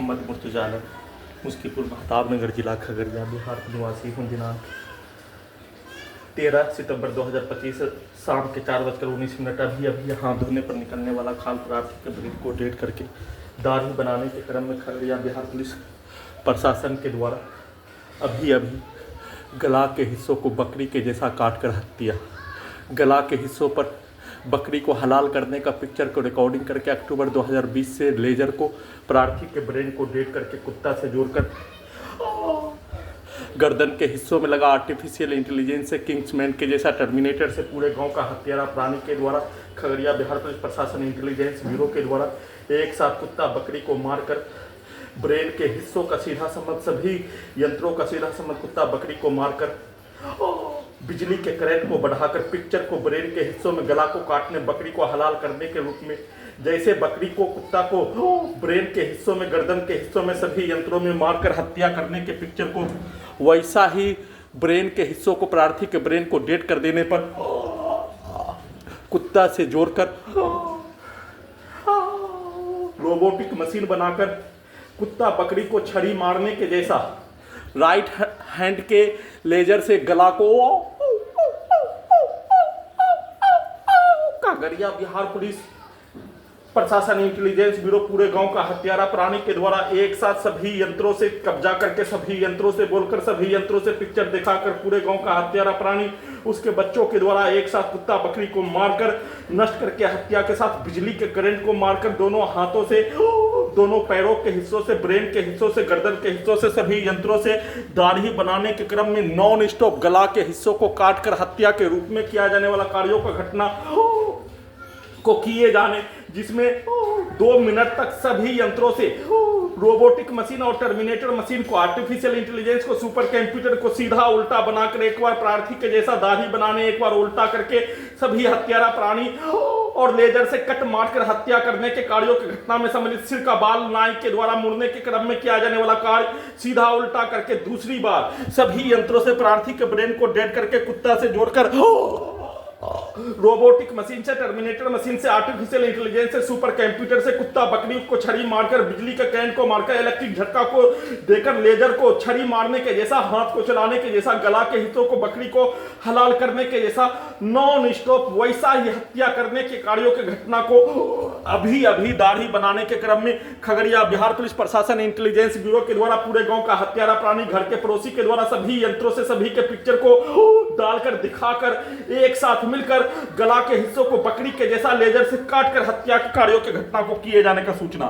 मोहम्मद मुर्तजा आलम, मुस्कीपुर महताब नगर जिला खगड़िया बिहार का निवासी हूँ। दिनांक 13 सितंबर 2025 शाम के 4:19 अभी यहाँ धोने पर निकलने वाला खाल प्रार्थी के ब्रेड को डेट करके दाढ़ी बनाने के क्रम में खगड़िया बिहार पुलिस प्रशासन के द्वारा अभी गला के हिस्सों को बकरी के जैसा काट कर हत्या। गला के हिस्सों पर बकरी को हलाल करने का पिक्चर को रिकॉर्डिंग करके अक्टूबर 2020 से लेजर को प्रार्थी के ब्रेन को डेट करके कुत्ता से जोड़कर गर्दन के हिस्सों में लगा आर्टिफिशियल इंटेलिजेंस से किंग्समैन के जैसा टर्मिनेटर से पूरे गांव का हत्यारा प्राणी के द्वारा खगड़िया बिहार पुलिस प्रशासन इंटेलिजेंस ब्यूरो के द्वारा एक साथ कुत्ता बकरी को मारकर ब्रेन के हिस्सों का सीधा संबंध सभी यंत्रों का सीधा संबंध कुत्ता बकरी को मारकर बिजली के करंट को बढ़ाकर पिक्चर को ब्रेन के हिस्सों में गला को काटने बकरी को हलाल करने के रूप में जैसे बकरी को कुत्ता को ब्रेन के हिस्सों में गर्दन के हिस्सों में सभी यंत्रों में मारकर हत्या करने के पिक्चर को वैसा ही ब्रेन के हिस्सों को प्रार्थी के ब्रेन को डेट कर देने पर कुत्ता से जोड़कर रोबोटिक मशीन बनाकर कुत्ता बकरी को छड़ी मारने के जैसा राइट हैंड के लेजर से गला को खगड़िया बिहार पुलिस प्रशासन इंटेलिजेंस ब्यूरो पूरे गांव का हत्यारा प्राणी के द्वारा एक साथ सभी यंत्रों से कब्जा करके सभी यंत्रों से बोलकर सभी यंत्रों से पिक्चर दिखाकर पूरे गांव का हत्यारा प्राणी उसके बच्चों के द्वारा एक साथ कुत्ता बकरी को मारकर नष्ट करके हत्या के साथ बिजली के करंट को मारकर दोनों हाथों से दोनों पैरों के हिस्सों से ब्रेन के हिस्सों से गर्दन के हिस्सों से सभी यंत्रों से दाढ़ी बनाने के क्रम में नॉन स्टॉप गला के हिस्सों को काटकर हत्या के रूप में किया जाने वाला कार्यों का घटना को किए जाने जिसमें 2 मिनट तक सभी यंत्रों से रोबोटिक मशीन और टर्मिनेटर मशीन को आर्टिफिशियल इंटेलिजेंस को सुपर कंप्यूटर को सीधा उल्टा बनाकर एक बार प्रार्थी के जैसा दाढ़ी बनाने एक बार उल्टा करके सभी हत्यारा प्राणी और लेजर से कट मारकर हत्या करने के कार्यों की घटना में सम्मिलित सिर का बाल नाई के द्वारा मुड़ने के क्रम में किया जाने वाला कार्य सीधा उल्टा करके दूसरी बार सभी यंत्रों से प्रार्थी के ब्रेन को डेड करके कुत्ता से जोड़कर रोबोटिक मशीन से टर्मिनेटर मशीन से आर्टिफिशियल इंटेलिजेंस से सुपर कंप्यूटर से कुत्ता बकरी को छड़ी मारकर बिजली के करंट को मारकर इलेक्ट्रिक झटका को देकर लेजर को छड़ी मारने के जैसा हाथ को चलाने के जैसा गला के हिस्सों को बकरी को हलाल करने के जैसा नॉन स्टॉप वैसा ही हत्या करने के कार्यों की घटना को अभी दाढ़ी बनाने के क्रम में खगड़िया बिहार पुलिस प्रशासन इंटेलिजेंस ब्यूरो के द्वारा पूरे गांव का हत्यारा प्राणी घर के पड़ोसी के द्वारा सभी यंत्रों से सभी के पिक्चर को डालकर दिखाकर एक साथ मिलकर गला के हिस्सों को बकरी के जैसा लेजर से काटकर हत्या के कार्यों की घटना को किए जाने का सूचना।